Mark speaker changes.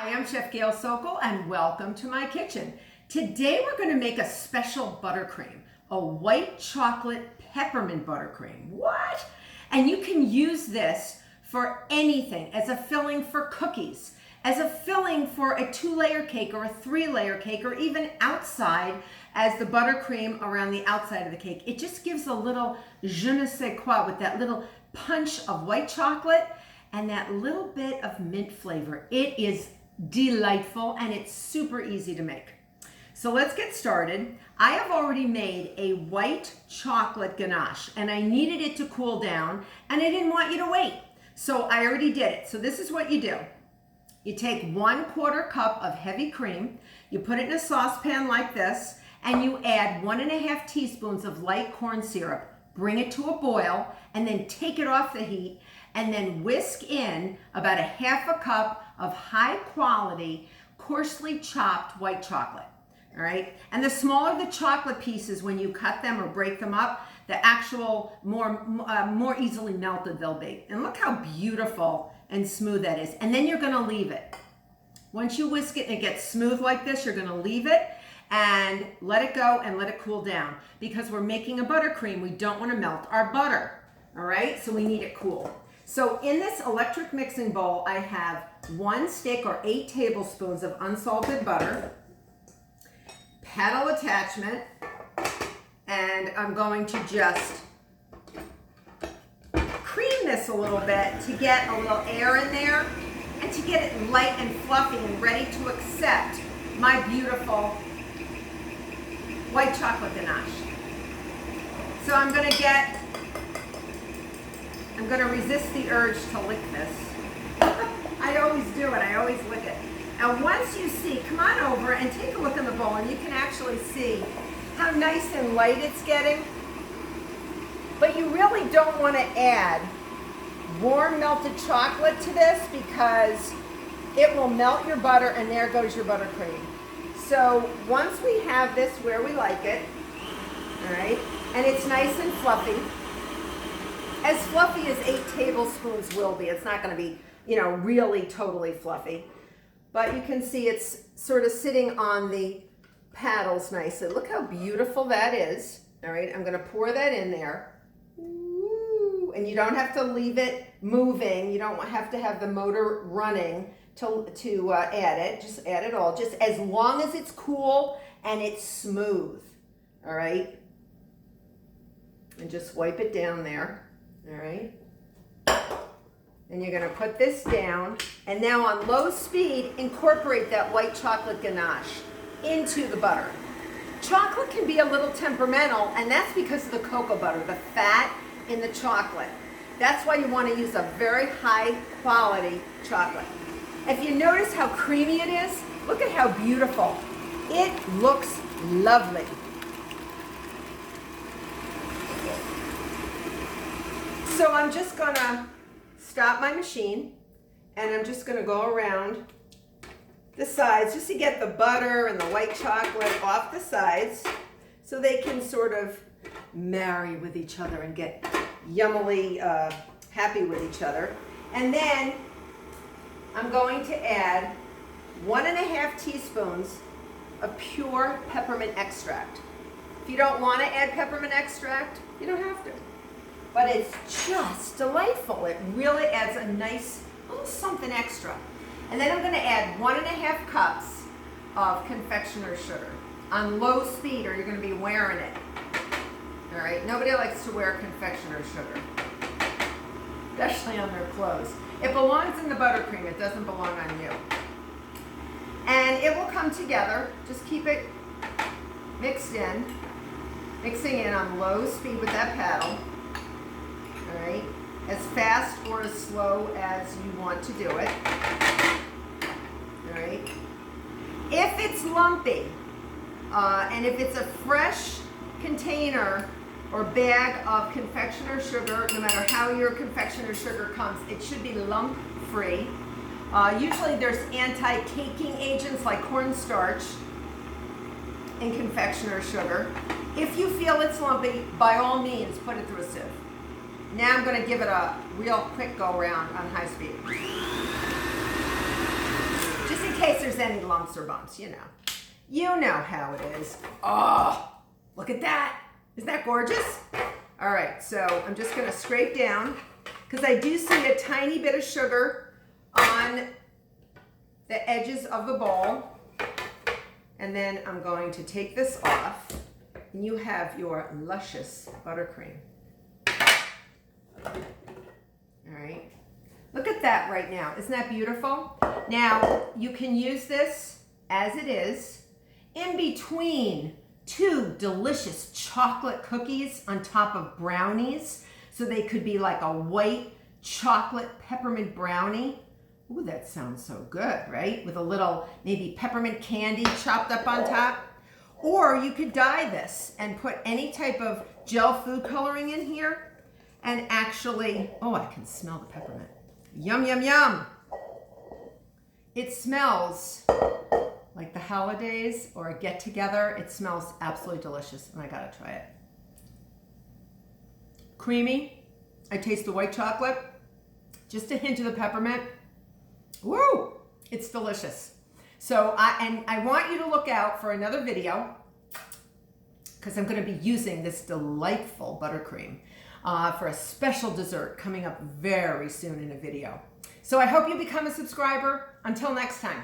Speaker 1: Hi, I'm Chef Gail Sokol and welcome to my kitchen. Today we're going to make a special buttercream, a white chocolate peppermint buttercream. What? And you can use this for anything, as a filling for cookies, as a filling for a 2-layer cake or a 3-layer cake, or even outside as the buttercream around the outside of the cake. It just gives a little je ne sais quoi with that little punch of white chocolate and that little bit of mint flavor. It is delightful and it's super easy to make. So let's get started. I have already made a white chocolate ganache and I needed it to cool down and I didn't want you to wait. So I already did it. So this is what you do. You take 1/4 cup of heavy cream, you put it in a saucepan like this, and you add 1½ teaspoons of light corn syrup. Bring it to a boil and then take it off the heat and then whisk in about 1/2 cup of high quality, coarsely chopped white chocolate. All right. And the smaller the chocolate pieces when you cut them or break them up, the actual more easily melted they'll be. And look how beautiful and smooth that is. And then you're going to leave it. Once you whisk it and it gets smooth like this, you're going to leave it and let it go and let it cool down, because we're making a buttercream. We don't want to melt our butter. All right. So we need it cool. So in this electric mixing bowl, I have 1 stick or 8 tablespoons of unsalted butter, paddle attachment, and I'm going to just cream this a little bit to get a little air in there and to get it light and fluffy and ready to accept my beautiful white chocolate ganache. So I'm going to resist the urge to lick this. I always do it. I always lick it. And once you see, come on over and take a look in the bowl and you can actually see how nice and light it's getting. But you really don't want to add warm melted chocolate to this because it will melt your butter and there goes your buttercream. So once we have this where we like it, all right, and it's nice and fluffy, as fluffy as 8 tablespoons will be. It's not going to be, really totally fluffy. But you can see it's sort of sitting on the paddles nicely. Look how beautiful that is. All right, I'm going to pour that in there. Ooh, and you don't have to leave it moving. You don't have to have the motor running to add it. Just add it all, just as long as it's cool and it's smooth. All right, and just wipe it down there. All right, and you're going to put this down, and now on low speed, incorporate that white chocolate ganache into the butter. Chocolate can be a little temperamental, and that's because of the cocoa butter, the fat in the chocolate. That's why you want to use a very high quality chocolate. If you notice how creamy it is, look at how beautiful. It looks lovely. So I'm just going to stop my machine and I'm just going to go around the sides just to get the butter and the white chocolate off the sides so they can sort of marry with each other and get yummily happy with each other. And then I'm going to add 1½ teaspoons of pure peppermint extract. If you don't want to add peppermint extract, you don't have to. But it's just delightful. It really adds a nice little something extra. And then I'm going to add 1½ cups of confectioner's sugar on low speed, or you're going to be wearing it. All right, nobody likes to wear confectioner's sugar, especially on their clothes. It belongs in the buttercream. It doesn't belong on you. And it will come together. Just keep it mixing in on low speed with that paddle. All right, as fast or as slow as you want to do it. All right. If it's lumpy, and if it's a fresh container or bag of confectioner's sugar, no matter how your confectioner's sugar comes, it should be lump-free. Usually there's anti-caking agents like cornstarch in confectioner's sugar. If you feel it's lumpy, by all means, put it through a sieve. Now I'm going to give it a real quick go around on high speed. Just in there's any lumps or bumps, you know. You know how it is. Oh, look at that. Isn't that gorgeous? All right, so I'm just gonna scrape down because I do see a tiny bit of sugar on the edges of the bowl. And then I'm going to take this off, and you have your luscious buttercream. All right, look at that right now. Isn't that beautiful? Now, you can use this as it is in between two delicious chocolate cookies on top of brownies. So they could be like a white chocolate peppermint brownie. Ooh, that sounds so good, right? With a little maybe peppermint candy chopped up on top. Or you could dye this and put any type of gel food coloring in here and actually, oh, I can smell the peppermint. Yum, yum, yum. It smells like the holidays or a get together. It smells absolutely delicious, and I gotta try it. Creamy. I taste the white chocolate. Just a hint of the peppermint. Woo! It's delicious. So I want you to look out for another video because I'm going to be using this delightful buttercream for a special dessert coming up very soon in a video. So I hope you become a subscriber. Until next time.